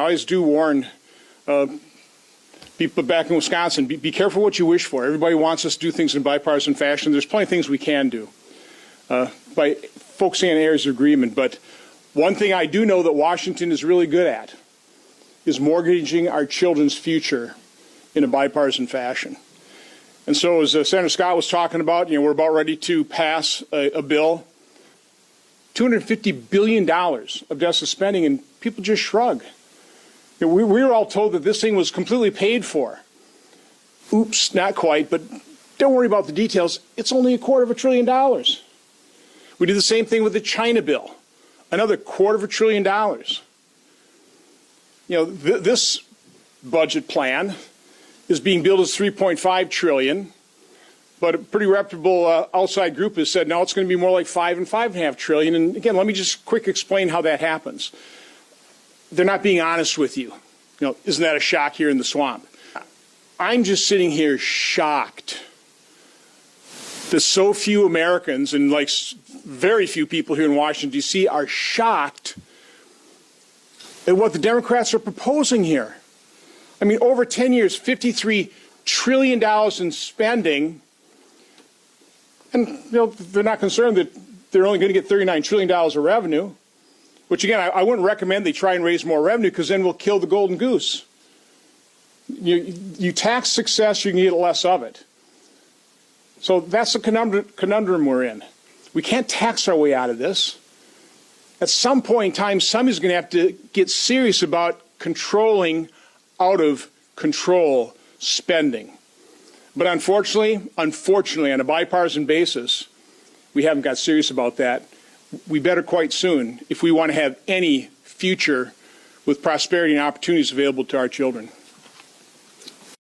always do warn people back in Wisconsin, be careful what you wish for. Everybody wants us to do things in bipartisan fashion. There's plenty of things we can do by focusing on areas of agreement. But one thing I do know that Washington is really good at is mortgaging our children's future in a bipartisan fashion. And so as Senator Scott was talking about, we're about ready to pass a bill, $250 billion of deficit spending, and people just shrug. We were all told that this thing was completely paid for. Oops, not quite, but don't worry about the details. It's only $250 billion. We did the same thing with the China bill, another $250 billion. This budget plan is being billed as $3.5 trillion, but a pretty reputable outside group has said, no, it's going to be more like $5 and $5.5 trillion. And again, let me just quick explain how that happens. They're not being honest with you. Isn't that a shock here in the swamp? I'm just sitting here shocked that so few Americans and very few people here in Washington, D.C. are shocked at what the Democrats are proposing here. I mean, over 10 years, $53 trillion in spending, and they're not concerned that they're only going to get $39 trillion of revenue, which, again, I wouldn't recommend they try and raise more revenue because then we'll kill the golden goose. You tax success, you can get less of it. So that's the conundrum we're in. We can't tax our way out of this. At some point in time, somebody's going to have to get serious about controlling out of control spending. But unfortunately, on a bipartisan basis, we haven't got serious about that. We better quite soon if we want to have any future with prosperity and opportunities available to our children.